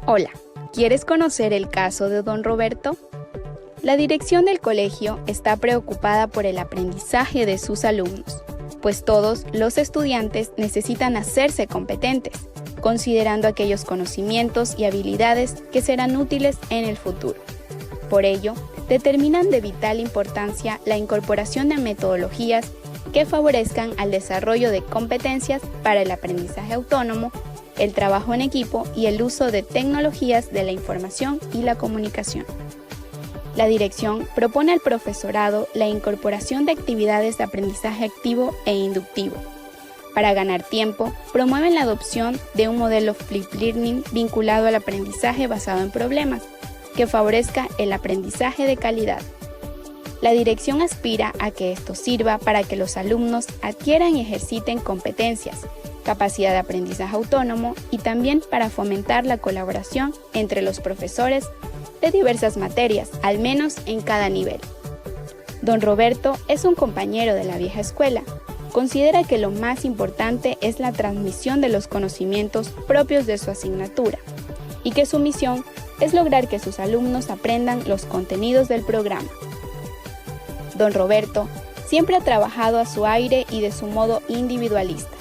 Hola, ¿quieres conocer el caso de don Roberto? La dirección del colegio está preocupada por el aprendizaje de sus alumnos, pues todos los estudiantes necesitan hacerse competentes, considerando aquellos conocimientos y habilidades que serán útiles en el futuro. Por ello, determinan de vital importancia la incorporación de metodologías que favorezcan al desarrollo de competencias para el aprendizaje autónomo, el trabajo en equipo y el uso de tecnologías de la información y la comunicación. La dirección propone al profesorado la incorporación de actividades de aprendizaje activo e inductivo. Para ganar tiempo, promueven la adopción de un modelo Flip Learning vinculado al aprendizaje basado en problemas, que favorezca el aprendizaje de calidad. La dirección aspira a que esto sirva para que los alumnos adquieran y ejerciten competencias, capacidad de aprendizaje autónomo y también para fomentar la colaboración entre los profesores de diversas materias, al menos en cada nivel. Don Roberto es un compañero de la vieja escuela. Considera que lo más importante es la transmisión de los conocimientos propios de su asignatura y que su misión es lograr que sus alumnos aprendan los contenidos del programa. Don Roberto siempre ha trabajado a su aire y de su modo individualista.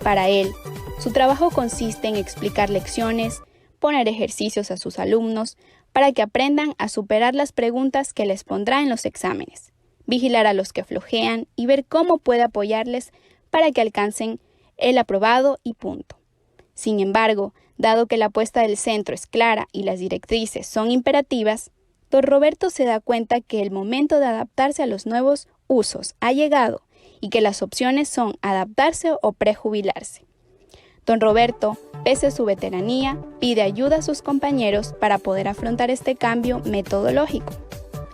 Para él, su trabajo consiste en explicar lecciones, poner ejercicios a sus alumnos para que aprendan a superar las preguntas que les pondrá en los exámenes, vigilar a los que flojean y ver cómo puede apoyarles para que alcancen el aprobado y punto. Sin embargo, dado que la apuesta del centro es clara y las directrices son imperativas, don Roberto se da cuenta que el momento de adaptarse a los nuevos usos ha llegado y que las opciones son adaptarse o prejubilarse. Don Roberto, pese a su veteranía, pide ayuda a sus compañeros para poder afrontar este cambio metodológico.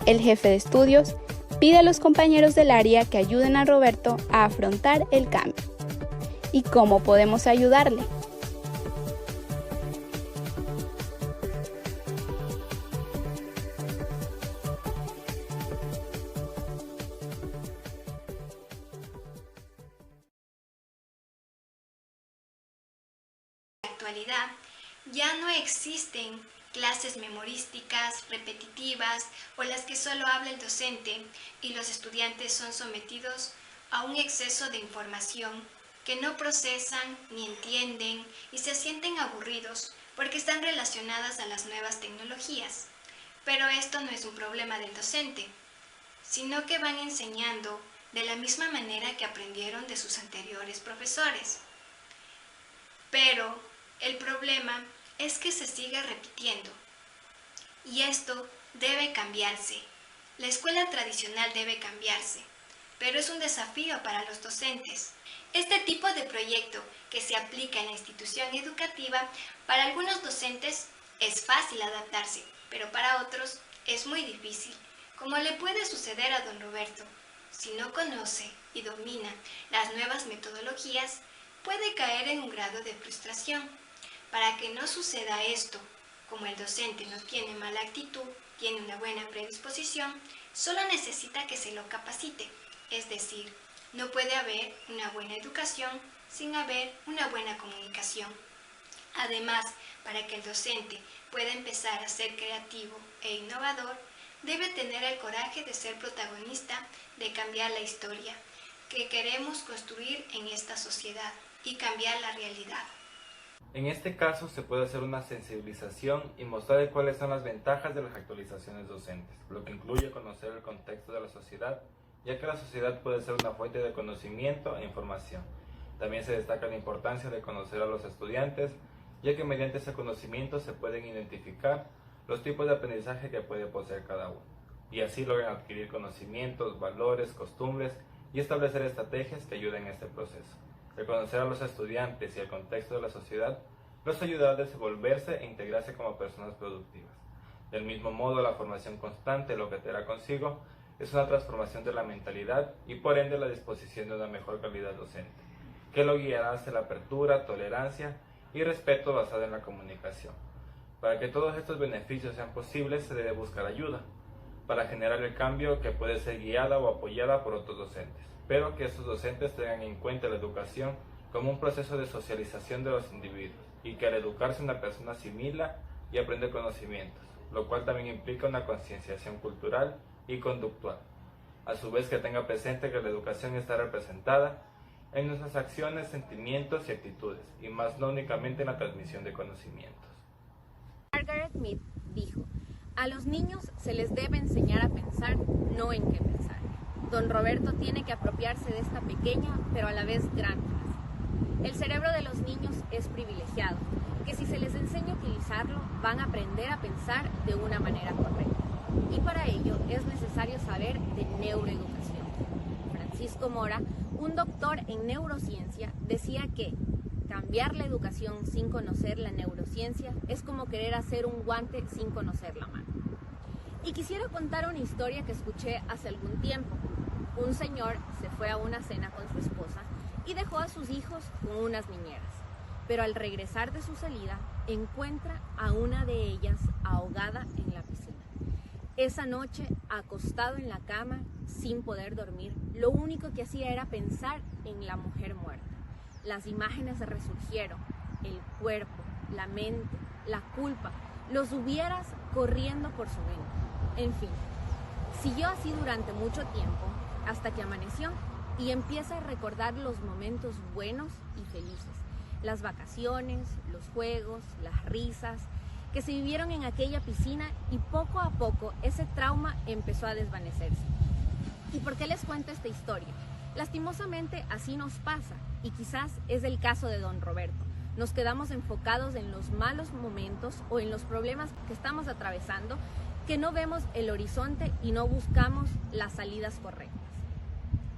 El jefe de estudios pide a los compañeros del área que ayuden a Roberto a afrontar el cambio. ¿Y cómo podemos ayudarle? Actualidad, ya no existen clases memorísticas, repetitivas o las que solo habla el docente y los estudiantes son sometidos a un exceso de información que no procesan ni entienden y se sienten aburridos porque están relacionadas a las nuevas tecnologías. Pero esto no es un problema del docente, sino que van enseñando de la misma manera que aprendieron de sus anteriores profesores. Pero el problema es que se sigue repitiendo y esto debe cambiarse. La escuela tradicional debe cambiarse, pero es un desafío para los docentes. Este tipo de proyecto que se aplica en la institución educativa, para algunos docentes es fácil adaptarse, pero para otros es muy difícil, como le puede suceder a don Roberto. Si no conoce y domina las nuevas metodologías, puede caer en un grado de frustración. Para que no suceda esto, como el docente no tiene mala actitud, tiene una buena predisposición, solo necesita que se lo capacite. Es decir, no puede haber una buena educación sin haber una buena comunicación. Además, para que el docente pueda empezar a ser creativo e innovador, debe tener el coraje de ser protagonista, de cambiar la historia que queremos construir en esta sociedad y cambiar la realidad. En este caso se puede hacer una sensibilización y mostrar cuáles son las ventajas de las actualizaciones docentes, lo que incluye conocer el contexto de la sociedad, ya que la sociedad puede ser una fuente de conocimiento e información. También se destaca la importancia de conocer a los estudiantes, ya que mediante ese conocimiento se pueden identificar los tipos de aprendizaje que puede poseer cada uno, y así logran adquirir conocimientos, valores, costumbres y establecer estrategias que ayuden en este proceso. El conocer a los estudiantes y el contexto de la sociedad los ayudará a desenvolverse e integrarse como personas productivas. Del mismo modo, la formación constante lo que traerá consigo es una transformación de la mentalidad y por ende la disposición de una mejor calidad docente, que lo guiará hacia la apertura, tolerancia y respeto basado en la comunicación. Para que todos estos beneficios sean posibles se debe buscar ayuda, para generar el cambio que puede ser guiada o apoyada por otros docentes, pero que estos docentes tengan en cuenta la educación como un proceso de socialización de los individuos y que al educarse una persona asimila, y aprender conocimientos, lo cual también implica una concienciación cultural y conductual. A su vez que tenga presente que la educación está representada en nuestras acciones, sentimientos y actitudes, y más no únicamente en la transmisión de conocimientos. Margaret Mead dijo: a los niños se les debe enseñar a pensar, no en qué pensar. Don Roberto tiene que apropiarse de esta pequeña, pero a la vez gran frase. El cerebro de los niños es privilegiado, que si se les enseña a utilizarlo, van a aprender a pensar de una manera correcta. Y para ello es necesario saber de neuroeducación. Francisco Mora, un doctor en neurociencia, decía que cambiar la educación sin conocer la neurociencia es como querer hacer un guante sin conocer la mano. Y quisiera contar una historia que escuché hace algún tiempo. Un señor se fue a una cena con su esposa y dejó a sus hijos con unas niñeras. Pero al regresar de su salida, encuentra a una de ellas ahogada en la piscina. Esa noche, acostado en la cama, sin poder dormir, lo único que hacía era pensar en la mujer muerta. Las imágenes resurgieron, el cuerpo, la mente, la culpa, los hubieras corriendo por su mente. En fin, siguió así durante mucho tiempo, hasta que amaneció y empieza a recordar los momentos buenos y felices, las vacaciones, los juegos, las risas que se vivieron en aquella piscina, y poco a poco ese trauma empezó a desvanecerse. ¿Y por qué les cuento esta historia? Lastimosamente así nos pasa, y quizás es el caso de don Roberto. Nos quedamos enfocados en los malos momentos o en los problemas que estamos atravesando, que no vemos el horizonte y no buscamos las salidas correctas.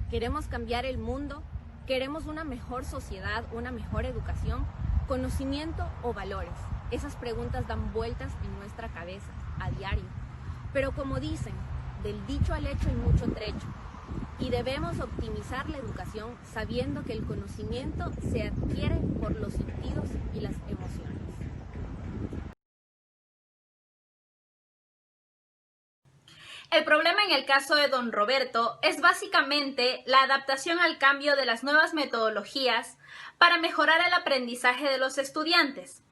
Queremos cambiar el mundo, queremos una mejor sociedad, una mejor educación, conocimiento o valores. Esas preguntas dan vueltas en nuestra cabeza a diario. Pero como dicen, del dicho al hecho hay mucho trecho. Y debemos optimizar la educación sabiendo que el conocimiento se adquiere por los sentidos y las emociones. El problema en el caso de don Roberto es básicamente la adaptación al cambio de las nuevas metodologías para mejorar el aprendizaje de los estudiantes,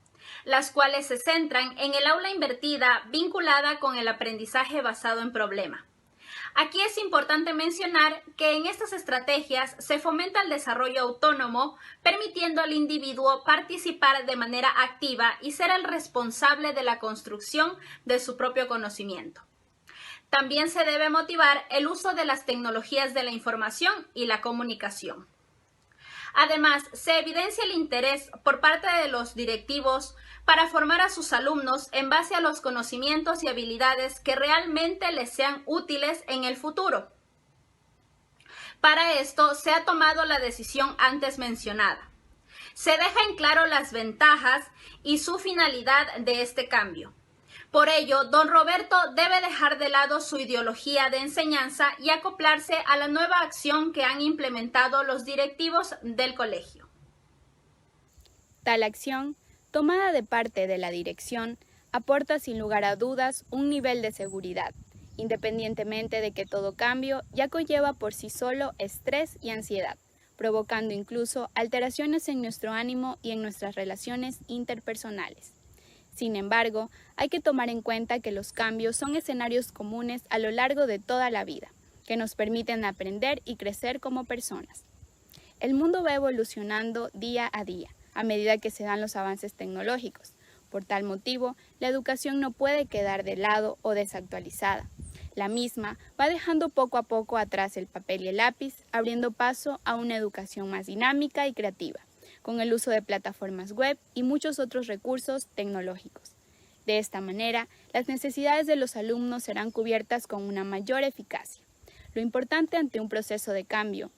las cuales se centran en el aula invertida vinculada con el aprendizaje basado en problema. Aquí es importante mencionar que en estas estrategias se fomenta el desarrollo autónomo, permitiendo al individuo participar de manera activa y ser el responsable de la construcción de su propio conocimiento. También se debe motivar el uso de las tecnologías de la información y la comunicación. Además, se evidencia el interés por parte de los directivos para formar a sus alumnos en base a los conocimientos y habilidades que realmente les sean útiles en el futuro. Para esto se ha tomado la decisión antes mencionada. Se deja en claro las ventajas y su finalidad de este cambio. Por ello, don Roberto debe dejar de lado su ideología de enseñanza y acoplarse a la nueva acción que han implementado los directivos del colegio. Tal acción, tomada de parte de la dirección, aporta sin lugar a dudas un nivel de seguridad, independientemente de que todo cambio ya conlleva por sí solo estrés y ansiedad, provocando incluso alteraciones en nuestro ánimo y en nuestras relaciones interpersonales. Sin embargo, hay que tomar en cuenta que los cambios son escenarios comunes a lo largo de toda la vida, que nos permiten aprender y crecer como personas. El mundo va evolucionando día a día, a medida que se dan los avances tecnológicos. Por tal motivo, la educación no puede quedar de lado o desactualizada. La misma va dejando poco a poco atrás el papel y el lápiz, abriendo paso a una educación más dinámica y creativa, con el uso de plataformas web y muchos otros recursos tecnológicos. De esta manera, las necesidades de los alumnos serán cubiertas con una mayor eficacia. Lo importante ante un proceso de cambio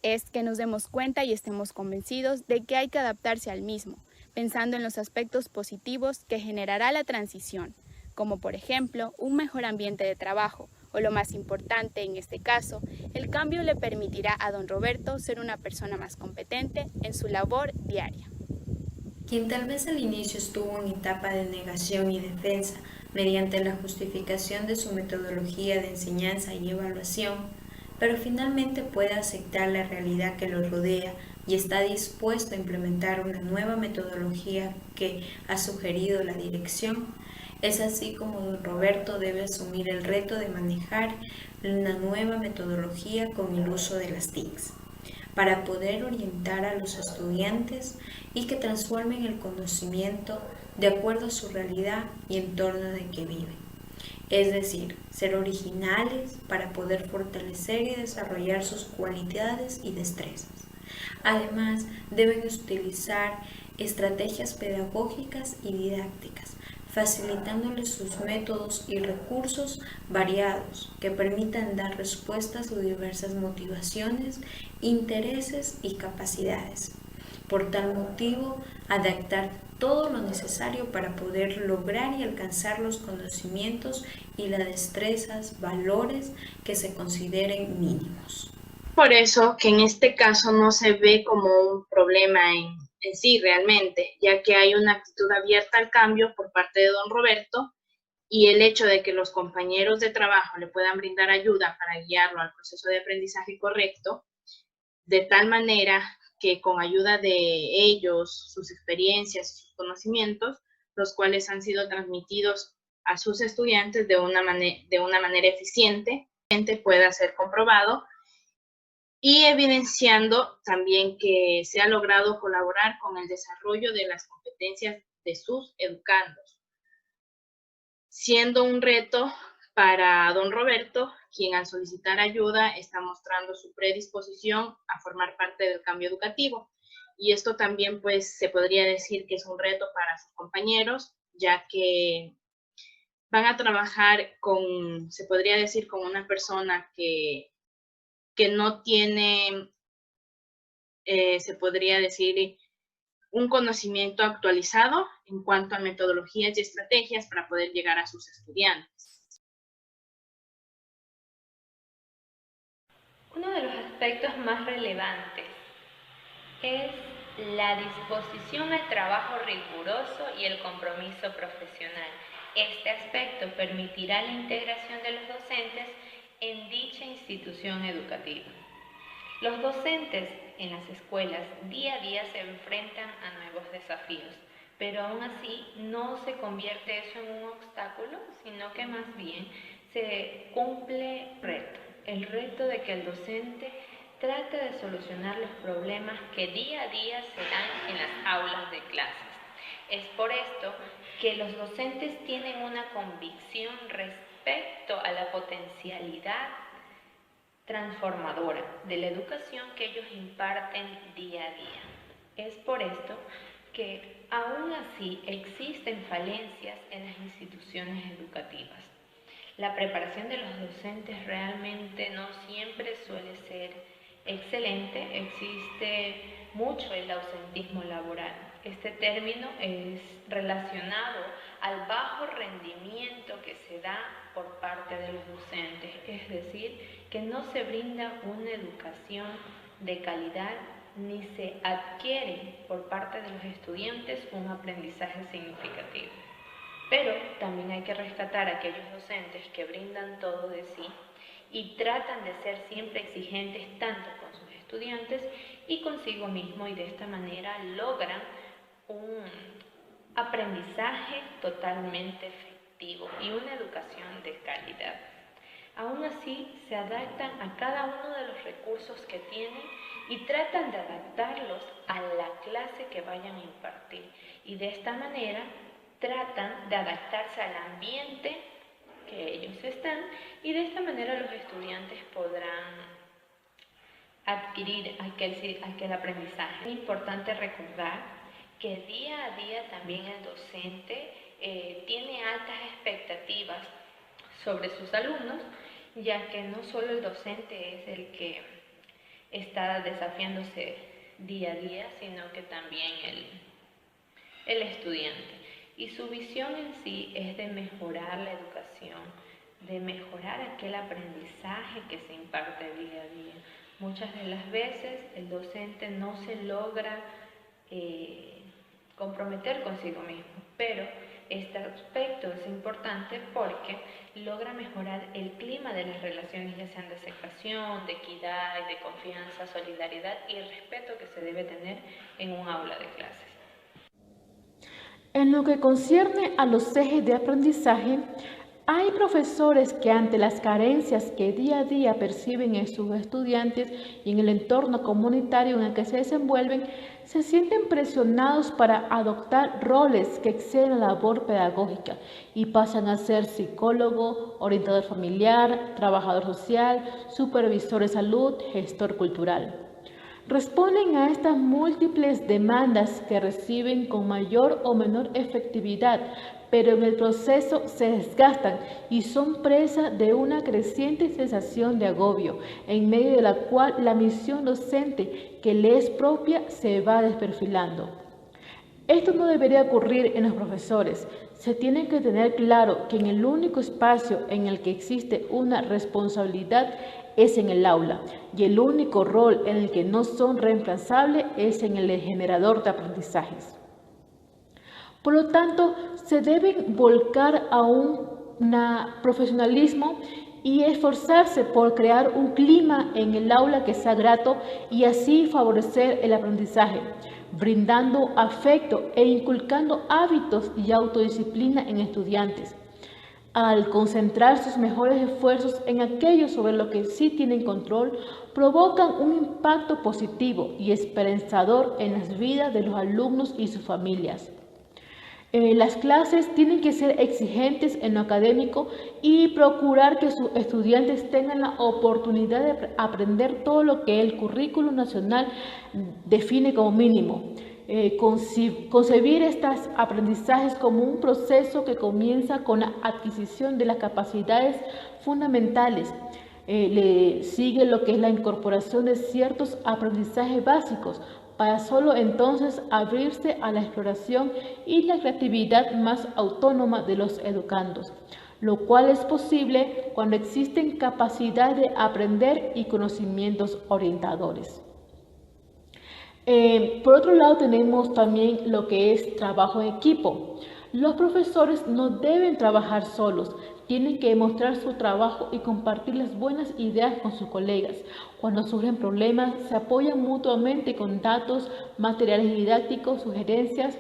es que nos demos cuenta y estemos convencidos de que hay que adaptarse al mismo, pensando en los aspectos positivos que generará la transición, como por ejemplo un mejor ambiente de trabajo, o lo más importante en este caso, el cambio le permitirá a don Roberto ser una persona más competente en su labor diaria. Quien tal vez al inicio estuvo en etapa de negación y defensa mediante la justificación de su metodología de enseñanza y evaluación, pero finalmente puede aceptar la realidad que lo rodea y está dispuesto a implementar una nueva metodología que ha sugerido la dirección, es así como don Roberto debe asumir el reto de manejar una nueva metodología con el uso de las TICs, para poder orientar a los estudiantes y que transformen el conocimiento de acuerdo a su realidad y entorno en el que viven. Es decir, ser originales para poder fortalecer y desarrollar sus cualidades y destrezas. Además, deben utilizar estrategias pedagógicas y didácticas, facilitándoles sus métodos y recursos variados que permitan dar respuestas a sus diversas motivaciones, intereses y capacidades. Por tal motivo, adaptar todo lo necesario para poder lograr y alcanzar los conocimientos y las destrezas, valores que se consideren mínimos. Por eso que en este caso no se ve como un problema en sí realmente, ya que hay una actitud abierta al cambio por parte de don Roberto, y el hecho de que los compañeros de trabajo le puedan brindar ayuda para guiarlo al proceso de aprendizaje correcto, de tal manera que con ayuda de ellos, sus experiencias y sus conocimientos, los cuales han sido transmitidos a sus estudiantes de una manera eficiente, pueda ser comprobado, y evidenciando también que se ha logrado colaborar con el desarrollo de las competencias de sus educandos, siendo un reto para don Roberto, quien al solicitar ayuda está mostrando su predisposición a formar parte del cambio educativo. Y esto también pues se podría decir que es un reto para sus compañeros, ya que van a trabajar con, se podría decir, con una persona que no tiene, se podría decir, un conocimiento actualizado en cuanto a metodologías y estrategias para poder llegar a sus estudiantes. Uno de los aspectos más relevantes es la disposición al trabajo riguroso y el compromiso profesional. Este aspecto permitirá la integración de los docentes en dicha institución educativa. Los docentes en las escuelas día a día se enfrentan a nuevos desafíos, pero aún así no se convierte eso en un obstáculo, sino que más bien se cumple el reto de que el docente trate de solucionar los problemas que día a día se dan en las aulas de clases. Es por esto que los docentes tienen una convicción respecto a la potencialidad transformadora de la educación que ellos imparten día a día. Es por esto que aún así existen falencias en las instituciones educativas. La preparación de los docentes realmente no siempre suele ser excelente, existe mucho el ausentismo laboral. Este término es relacionado al bajo rendimiento que se da por parte de los docentes, es decir, que no se brinda una educación de calidad ni se adquiere por parte de los estudiantes un aprendizaje significativo. Pero también hay que rescatar a aquellos docentes que brindan todo de sí y tratan de ser siempre exigentes tanto con sus estudiantes y consigo mismo, y de esta manera logran un aprendizaje totalmente efectivo y una educación de calidad. Aún así, se adaptan a cada uno de los recursos que tienen y tratan de adaptarlos a la clase que vayan a impartir. Y de esta manera tratan de adaptarse al ambiente que ellos están, y de esta manera los estudiantes podrán adquirir aquel aprendizaje. Es importante recordar que día a día también el docente tiene altas expectativas sobre sus alumnos, ya que no solo el docente es el que está desafiándose día a día, sino que también el estudiante. Y su visión en sí es de mejorar la educación, de mejorar aquel aprendizaje que se imparte día a día. Muchas de las veces el docente no se logra comprometer consigo mismo, pero Este aspecto es importante porque logra mejorar el clima de las relaciones, ya sean de aceptación, de equidad, de confianza, solidaridad y respeto que se debe tener en un aula de clases. En lo que concierne a los ejes de aprendizaje, hay profesores que ante las carencias que día a día perciben en sus estudiantes y en el entorno comunitario en el que se desenvuelven, se sienten presionados para adoptar roles que exceden la labor pedagógica y pasan a ser psicólogo, orientador familiar, trabajador social, supervisor de salud, gestor cultural. Responden a estas múltiples demandas que reciben con mayor o menor efectividad, pero en el proceso se desgastan y son presa de una creciente sensación de agobio, en medio de la cual la misión docente que le es propia se va desperfilando. Esto no debería ocurrir en los profesores. Se tiene que tener claro que en el único espacio en el que existe una responsabilidad es en el aula, y el único rol en el que no son reemplazables es en el de generador de aprendizajes. Por lo tanto, se deben volcar a un profesionalismo y esforzarse por crear un clima en el aula que sea grato y así favorecer el aprendizaje, brindando afecto e inculcando hábitos y autodisciplina en estudiantes. Al concentrar sus mejores esfuerzos en aquello sobre lo que sí tienen control, provocan un impacto positivo y esperanzador en las vidas de los alumnos y sus familias. Las clases tienen que ser exigentes en lo académico y procurar que sus estudiantes tengan la oportunidad de aprender todo lo que el currículo nacional define como mínimo. Concebir estos aprendizajes como un proceso que comienza con la adquisición de las capacidades fundamentales. Le sigue lo que es la incorporación de ciertos aprendizajes básicos, para solo entonces abrirse a la exploración y la creatividad más autónoma de los educandos, lo cual es posible cuando existen capacidad de aprender y conocimientos orientadores. Por otro lado, tenemos también lo que es trabajo en equipo. Los profesores no deben trabajar solos, tienen que demostrar su trabajo y compartir las buenas ideas con sus colegas. Cuando surgen problemas, se apoyan mutuamente con datos, materiales didácticos, sugerencias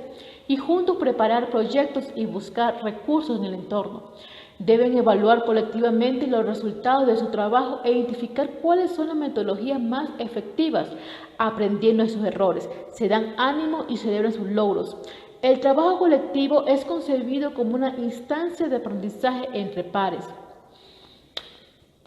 y juntos preparar proyectos y buscar recursos en el entorno. Deben evaluar colectivamente los resultados de su trabajo e identificar cuáles son las metodologías más efectivas, aprendiendo de sus errores. Se dan ánimo y celebran sus logros. El trabajo colectivo es concebido como una instancia de aprendizaje entre pares.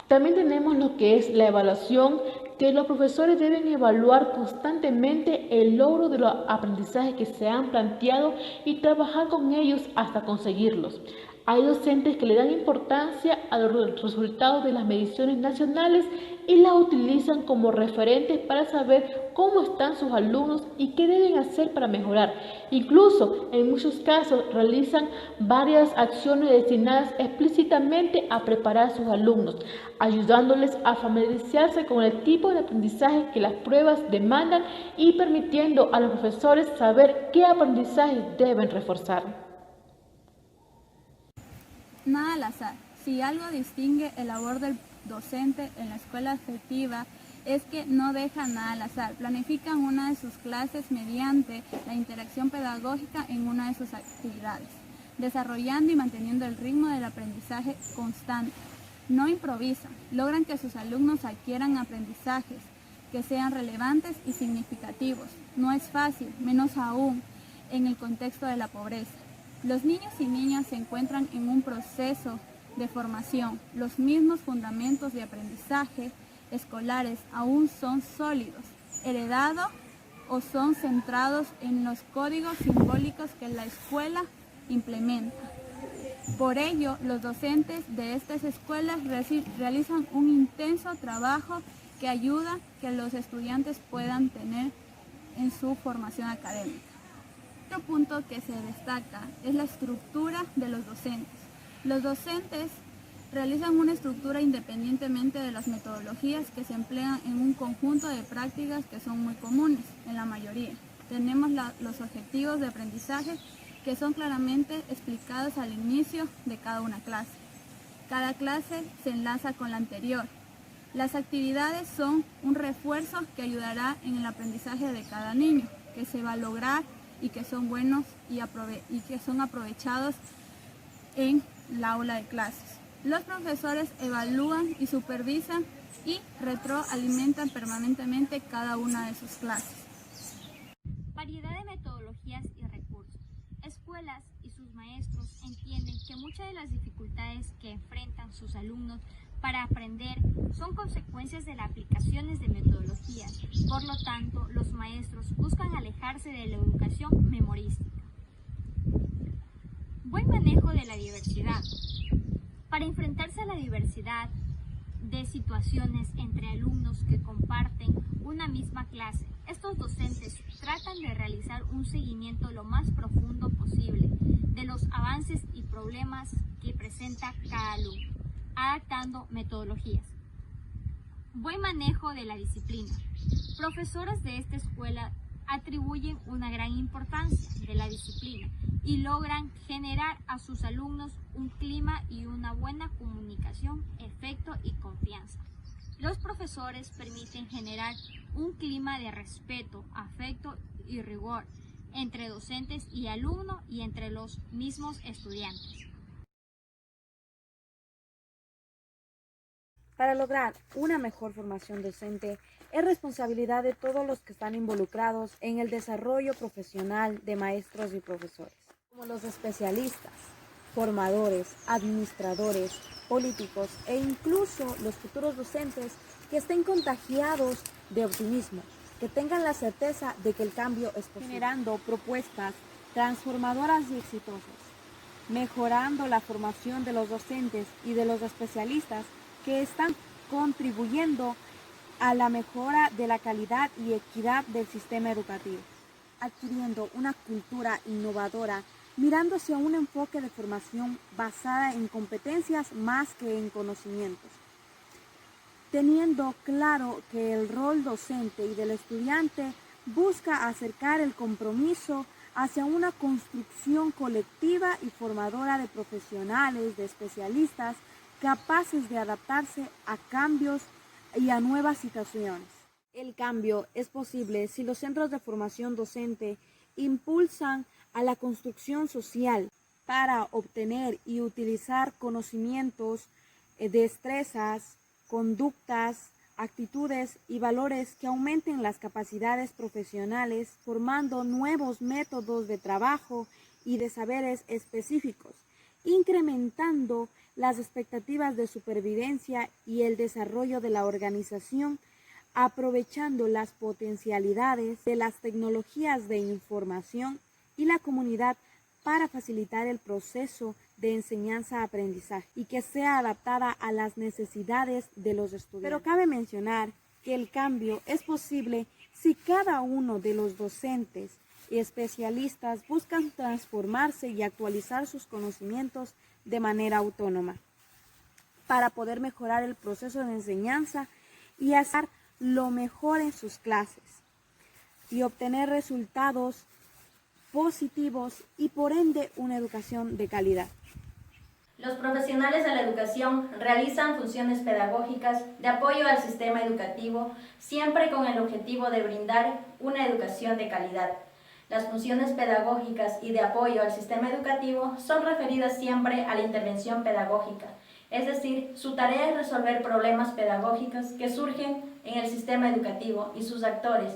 También tenemos lo que es la evaluación, que los profesores deben evaluar constantemente el logro de los aprendizajes que se han planteado y trabajar con ellos hasta conseguirlos. Hay docentes que le dan importancia a los resultados de las mediciones nacionales y las utilizan como referentes para saber cómo están sus alumnos y qué deben hacer para mejorar. Incluso, en muchos casos, realizan varias acciones destinadas explícitamente a preparar a sus alumnos, ayudándoles a familiarizarse con el tipo de aprendizaje que las pruebas demandan y permitiendo a los profesores saber qué aprendizajes deben reforzar. Nada al azar. Si algo distingue el labor del docente en la escuela afectiva es que no deja nada al azar. Planifican una de sus clases mediante la interacción pedagógica en una de sus actividades, desarrollando y manteniendo el ritmo del aprendizaje constante. No improvisan, logran que sus alumnos adquieran aprendizajes que sean relevantes y significativos. No es fácil, menos aún en el contexto de la pobreza. Los niños y niñas se encuentran en un proceso de formación. Los mismos fundamentos de aprendizaje escolares aún son sólidos, heredados o son centrados en los códigos simbólicos que la escuela implementa. Por ello, los docentes de estas escuelas realizan un intenso trabajo que ayuda a que los estudiantes puedan tener en su formación académica. Otro punto que se destaca es la estructura de los docentes. Los docentes realizan una estructura independientemente de las metodologías que se emplean en un conjunto de prácticas que son muy comunes en la mayoría. Tenemos los objetivos de aprendizaje que son claramente explicados al inicio de cada una clase. Cada clase se enlaza con la anterior. Las actividades son un refuerzo que ayudará en el aprendizaje de cada niño, que se va a lograr y que son buenos y que son aprovechados en la aula de clases. Los profesores evalúan y supervisan y retroalimentan permanentemente cada una de sus clases. Variedad de metodologías y recursos. Escuelas y sus maestros entienden que muchas de las dificultades que enfrentan sus alumnos para aprender son consecuencias de las aplicaciones de metodologías. Por lo tanto, los maestros buscan alejarse de la educación memorística. Buen manejo de la diversidad. Para enfrentarse a la diversidad de situaciones entre alumnos que comparten una misma clase, estos docentes tratan de realizar un seguimiento lo más profundo posible de los avances y problemas que presenta cada alumno, adaptando metodologías. Buen manejo de la disciplina. Profesores de esta escuela atribuyen una gran importancia de la disciplina y logran generar a sus alumnos un clima y una buena comunicación, afecto y confianza. Los profesores permiten generar un clima de respeto, afecto y rigor entre docentes y alumnos y entre los mismos estudiantes. Para lograr una mejor formación docente, es responsabilidad de todos los que están involucrados en el desarrollo profesional de maestros y profesores, como los especialistas, formadores, administradores, políticos e incluso los futuros docentes que estén contagiados de optimismo, que tengan la certeza de que el cambio es posible, generando propuestas transformadoras y exitosas, mejorando la formación de los docentes y de los especialistas que están contribuyendo a la mejora de la calidad y equidad del sistema educativo, adquiriendo una cultura innovadora, mirando hacia un enfoque de formación basada en competencias más que en conocimientos, teniendo claro que el rol docente y del estudiante busca acercar el compromiso hacia una construcción colectiva y formadora de profesionales, de especialistas, capaces de adaptarse a cambios y a nuevas situaciones. El cambio es posible si los centros de formación docente impulsan a la construcción social para obtener y utilizar conocimientos, destrezas, conductas, actitudes y valores que aumenten las capacidades profesionales, formando nuevos métodos de trabajo y de saberes específicos, incrementando las expectativas de supervivencia y el desarrollo de la organización, aprovechando las potencialidades de las tecnologías de información y la comunidad para facilitar el proceso de enseñanza-aprendizaje y que sea adaptada a las necesidades de los estudiantes. Pero cabe mencionar que el cambio es posible si cada uno de los docentes y especialistas buscan transformarse y actualizar sus conocimientos de manera autónoma para poder mejorar el proceso de enseñanza y hacer lo mejor en sus clases y obtener resultados positivos y por ende una educación de calidad. Los profesionales de la educación realizan funciones pedagógicas de apoyo al sistema educativo, siempre con el objetivo de brindar una educación de calidad. Las funciones pedagógicas y de apoyo al sistema educativo son referidas siempre a la intervención pedagógica, es decir, su tarea es resolver problemas pedagógicos que surgen en el sistema educativo y sus actores,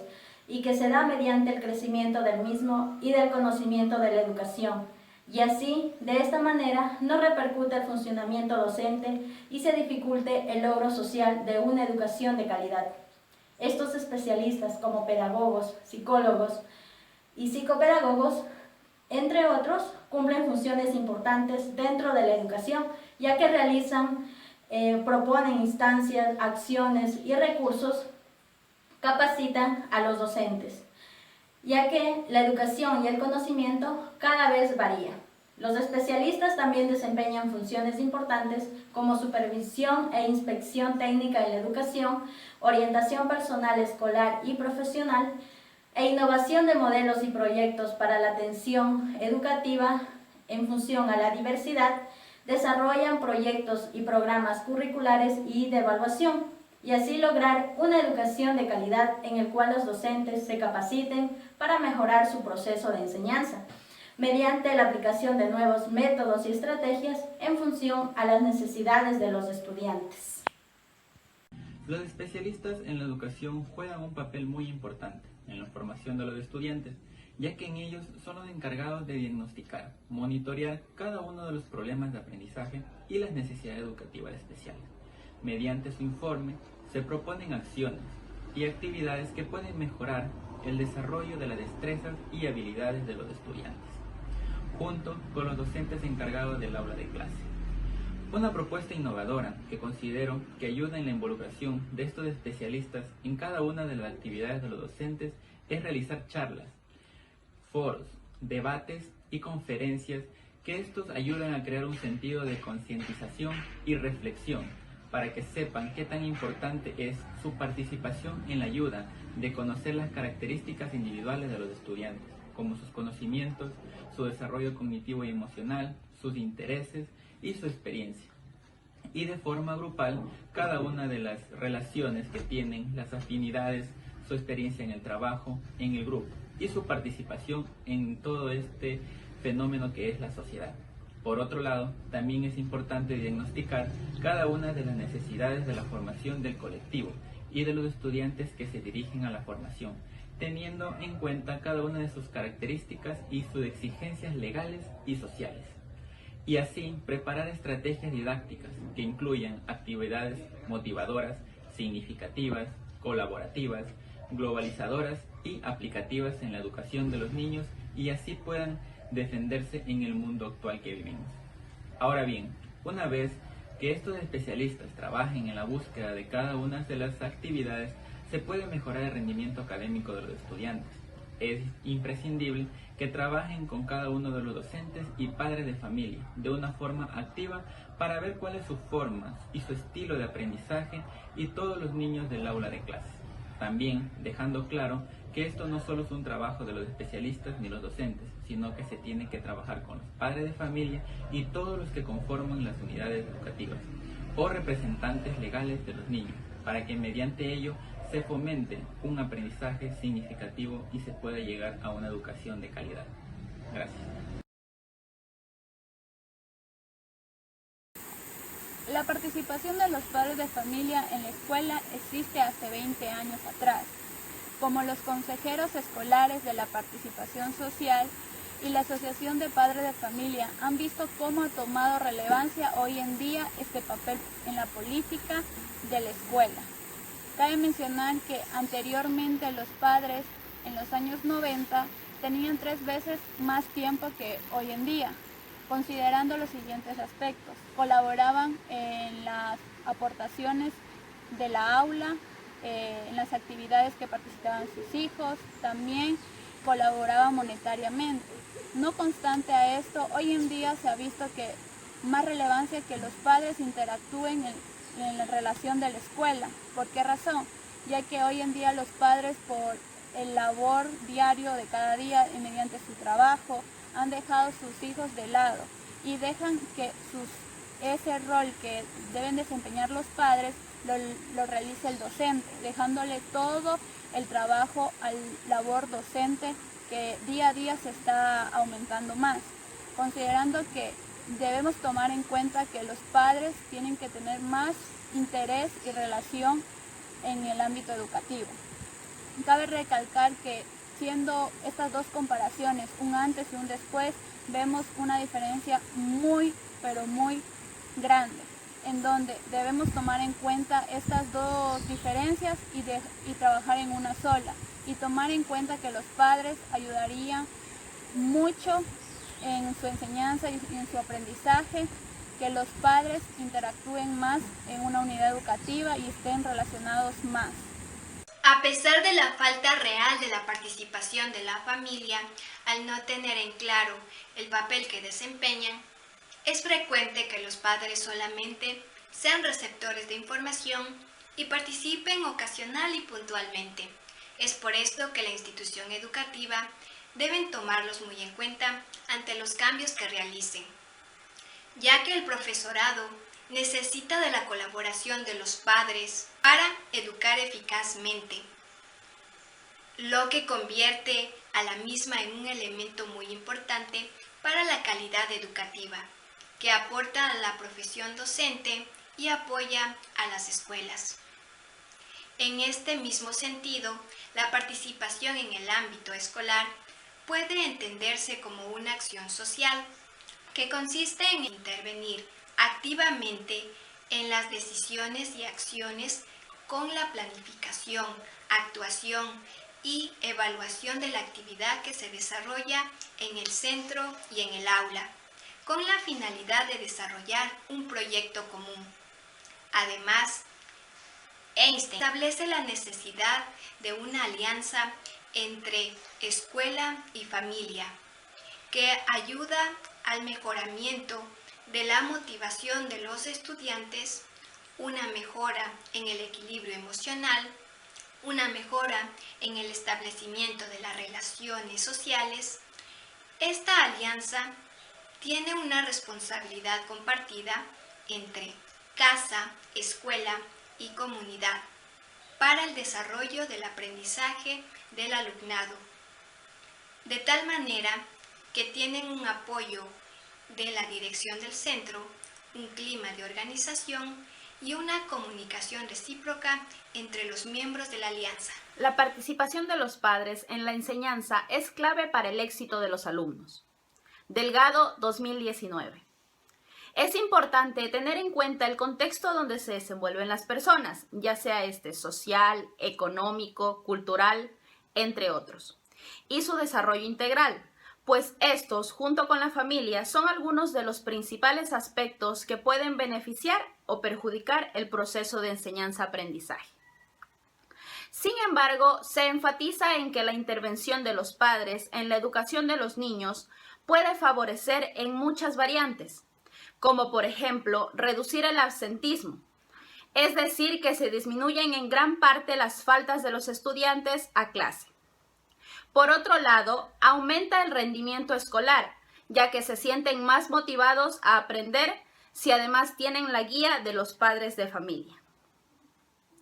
y que se da mediante el crecimiento del mismo y del conocimiento de la educación. Y así, de esta manera, no repercute el funcionamiento docente y se dificulte el logro social de una educación de calidad. Estos especialistas, como pedagogos, psicólogos y psicopedagogos, entre otros, cumplen funciones importantes dentro de la educación, ya que realizan, proponen instancias, acciones y recursos, capacitan a los docentes, ya que la educación y el conocimiento cada vez varía. Los especialistas también desempeñan funciones importantes como supervisión e inspección técnica en la educación, orientación personal escolar y profesional, e innovación de modelos y proyectos para la atención educativa en función a la diversidad, desarrollan proyectos y programas curriculares y de evaluación, y así lograr una educación de calidad en el cual los docentes se capaciten para mejorar su proceso de enseñanza, mediante la aplicación de nuevos métodos y estrategias en función a las necesidades de los estudiantes. Los especialistas en la educación juegan un papel muy importante en la formación de los estudiantes, ya que en ellos son los encargados de diagnosticar, monitorear cada uno de los problemas de aprendizaje y las necesidades educativas especiales. Mediante su informe se proponen acciones y actividades que pueden mejorar el desarrollo de las destrezas y habilidades de los estudiantes, junto con los docentes encargados del aula de clase. Una propuesta innovadora que considero que ayuda en la involucración de estos especialistas en cada una de las actividades de los docentes es realizar charlas, foros, debates y conferencias que estos ayudan a crear un sentido de concientización y reflexión para que sepan qué tan importante es su participación en la ayuda de conocer las características individuales de los estudiantes, como sus conocimientos, su desarrollo cognitivo y emocional, sus intereses y su experiencia. Y de forma grupal, cada una de las relaciones que tienen, las afinidades, su experiencia en el trabajo, en el grupo y su participación en todo este fenómeno que es la sociedad. Por otro lado, también es importante diagnosticar cada una de las necesidades de la formación del colectivo y de los estudiantes que se dirigen a la formación, teniendo en cuenta cada una de sus características y sus exigencias legales y sociales. Y así preparar estrategias didácticas que incluyan actividades motivadoras, significativas, colaborativas, globalizadoras y aplicativas en la educación de los niños y así puedan defenderse en el mundo actual que vivimos. Ahora bien, una vez que estos especialistas trabajen en la búsqueda de cada una de las actividades, se puede mejorar el rendimiento académico de los estudiantes. Es imprescindible que trabajen con cada uno de los docentes y padres de familia de una forma activa para ver cuál es su forma y su estilo de aprendizaje y todos los niños del aula de clases. También dejando claro que esto no solo es un trabajo de los especialistas ni los docentes, sino que se tiene que trabajar con los padres de familia y todos los que conforman las unidades educativas o representantes legales de los niños, para que mediante ello se fomente un aprendizaje significativo y se pueda llegar a una educación de calidad. Gracias. La participación de los padres de familia en la escuela existe hace 20 años atrás, como los consejeros escolares de la participación social y la Asociación de Padres de Familia han visto cómo ha tomado relevancia hoy en día este papel en la política de la escuela. Cabe mencionar que anteriormente los padres en los años 90 tenían 3 veces más tiempo que hoy en día, considerando los siguientes aspectos. Colaboraban en las aportaciones de la aula, en las actividades que participaban sus hijos, también colaboraban monetariamente. No obstante a esto, hoy en día se ha visto que más relevancia que los padres interactúen en la relación de la escuela. ¿Por qué razón? Ya que hoy en día los padres, por el labor diario de cada día y mediante su trabajo, han dejado sus hijos de lado y dejan que ese rol que deben desempeñar los padres lo realice el docente, dejándole todo el trabajo al labor docente que día a día se está aumentando más, considerando que debemos tomar en cuenta que los padres tienen que tener más interés y relación en el ámbito educativo. Cabe recalcar que siendo estas dos comparaciones, un antes y un después, vemos una diferencia muy, pero muy grande, en donde debemos tomar en cuenta estas dos diferencias y trabajar en una sola, y tomar en cuenta que los padres ayudarían mucho en su enseñanza y en su aprendizaje, que los padres interactúen más en una unidad educativa y estén relacionados más. A pesar de la falta real de la participación de la familia, al no tener en claro el papel que desempeñan, es frecuente que los padres solamente sean receptores de información y participen ocasional y puntualmente. Es por esto que la institución educativa deben tomarlos muy en cuenta ante los cambios que realicen, ya que el profesorado necesita de la colaboración de los padres para educar eficazmente, lo que convierte a la misma en un elemento muy importante para la calidad educativa, que aporta a la profesión docente y apoya a las escuelas. En este mismo sentido, la participación en el ámbito escolar puede entenderse como una acción social que consiste en intervenir activamente en las decisiones y acciones con la planificación, actuación y evaluación de la actividad que se desarrolla en el centro y en el aula, con la finalidad de desarrollar un proyecto común. Además, Einstein establece la necesidad de una alianza entre escuela y familia, que ayuda al mejoramiento de la motivación de los estudiantes, una mejora en el equilibrio emocional, una mejora en el establecimiento de las relaciones sociales. Esta alianza tiene una responsabilidad compartida entre casa, escuela y comunidad para el desarrollo del aprendizaje del alumnado, de tal manera que tienen un apoyo de la dirección del centro, un clima de organización y una comunicación recíproca entre los miembros de la alianza. La participación de los padres en la enseñanza es clave para el éxito de los alumnos. Delgado, 2019. Es importante tener en cuenta el contexto donde se desenvuelven las personas, ya sea social, económico, cultural, entre otros, y su desarrollo integral, pues estos, junto con la familia, son algunos de los principales aspectos que pueden beneficiar o perjudicar el proceso de enseñanza-aprendizaje. Sin embargo, se enfatiza en que la intervención de los padres en la educación de los niños puede favorecer en muchas variantes, como por ejemplo reducir el absentismo, es decir, que se disminuyen en gran parte las faltas de los estudiantes a clase. Por otro lado, aumenta el rendimiento escolar, ya que se sienten más motivados a aprender si además tienen la guía de los padres de familia.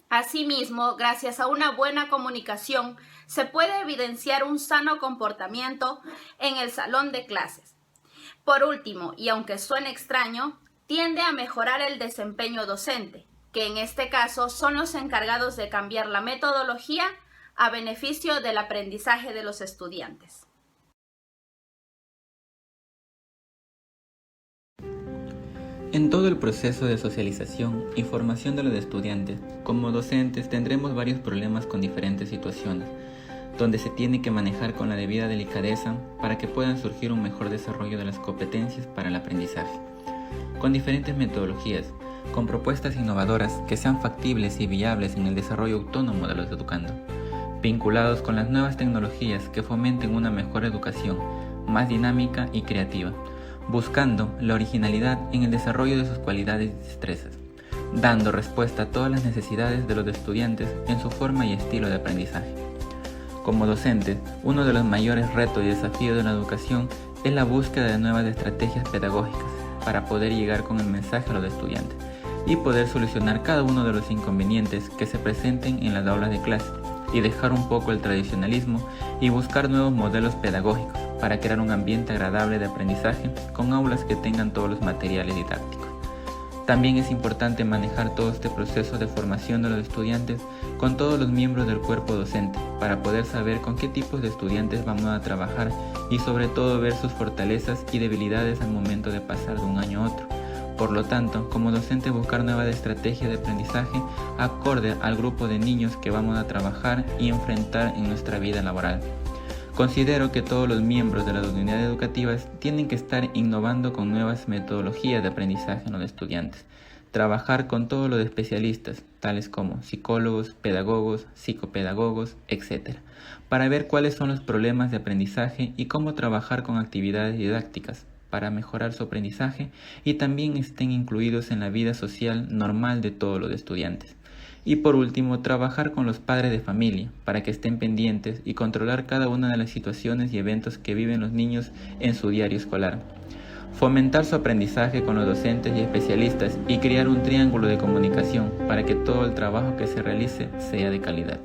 Asimismo, gracias a una buena comunicación, se puede evidenciar un sano comportamiento en el salón de clases. Por último, y aunque suene extraño, tiende a mejorar el desempeño docente, que en este caso son los encargados de cambiar la metodología a beneficio del aprendizaje de los estudiantes. En todo el proceso de socialización y formación de los estudiantes, como docentes tendremos varios problemas con diferentes situaciones, donde se tiene que manejar con la debida delicadeza para que puedan surgir un mejor desarrollo de las competencias para el aprendizaje. Con diferentes metodologías, con propuestas innovadoras que sean factibles y viables en el desarrollo autónomo de los educandos, vinculados con las nuevas tecnologías que fomenten una mejor educación, más dinámica y creativa, buscando la originalidad en el desarrollo de sus cualidades y destrezas, dando respuesta a todas las necesidades de los estudiantes en su forma y estilo de aprendizaje. Como docentes, uno de los mayores retos y desafíos de la educación es la búsqueda de nuevas estrategias pedagógicas para poder llegar con el mensaje a los estudiantes y poder solucionar cada uno de los inconvenientes que se presenten en las aulas de clase y dejar un poco el tradicionalismo y buscar nuevos modelos pedagógicos para crear un ambiente agradable de aprendizaje con aulas que tengan todos los materiales didácticos. También es importante manejar todo este proceso de formación de los estudiantes con todos los miembros del cuerpo docente para poder saber con qué tipos de estudiantes vamos a trabajar y sobre todo ver sus fortalezas y debilidades al momento de pasar de un año a otro. Por lo tanto, como docente buscar nuevas estrategias de aprendizaje acorde al grupo de niños que vamos a trabajar y enfrentar en nuestra vida laboral. Considero que todos los miembros de las unidades educativas tienen que estar innovando con nuevas metodologías de aprendizaje en los estudiantes, trabajar con todos los especialistas, tales como psicólogos, pedagogos, psicopedagogos, etc., para ver cuáles son los problemas de aprendizaje y cómo trabajar con actividades didácticas para mejorar su aprendizaje y también estén incluidos en la vida social normal de todos los estudiantes. Y por último, trabajar con los padres de familia para que estén pendientes y controlar cada una de las situaciones y eventos que viven los niños en su diario escolar. Fomentar su aprendizaje con los docentes y especialistas y crear un triángulo de comunicación para que todo el trabajo que se realice sea de calidad.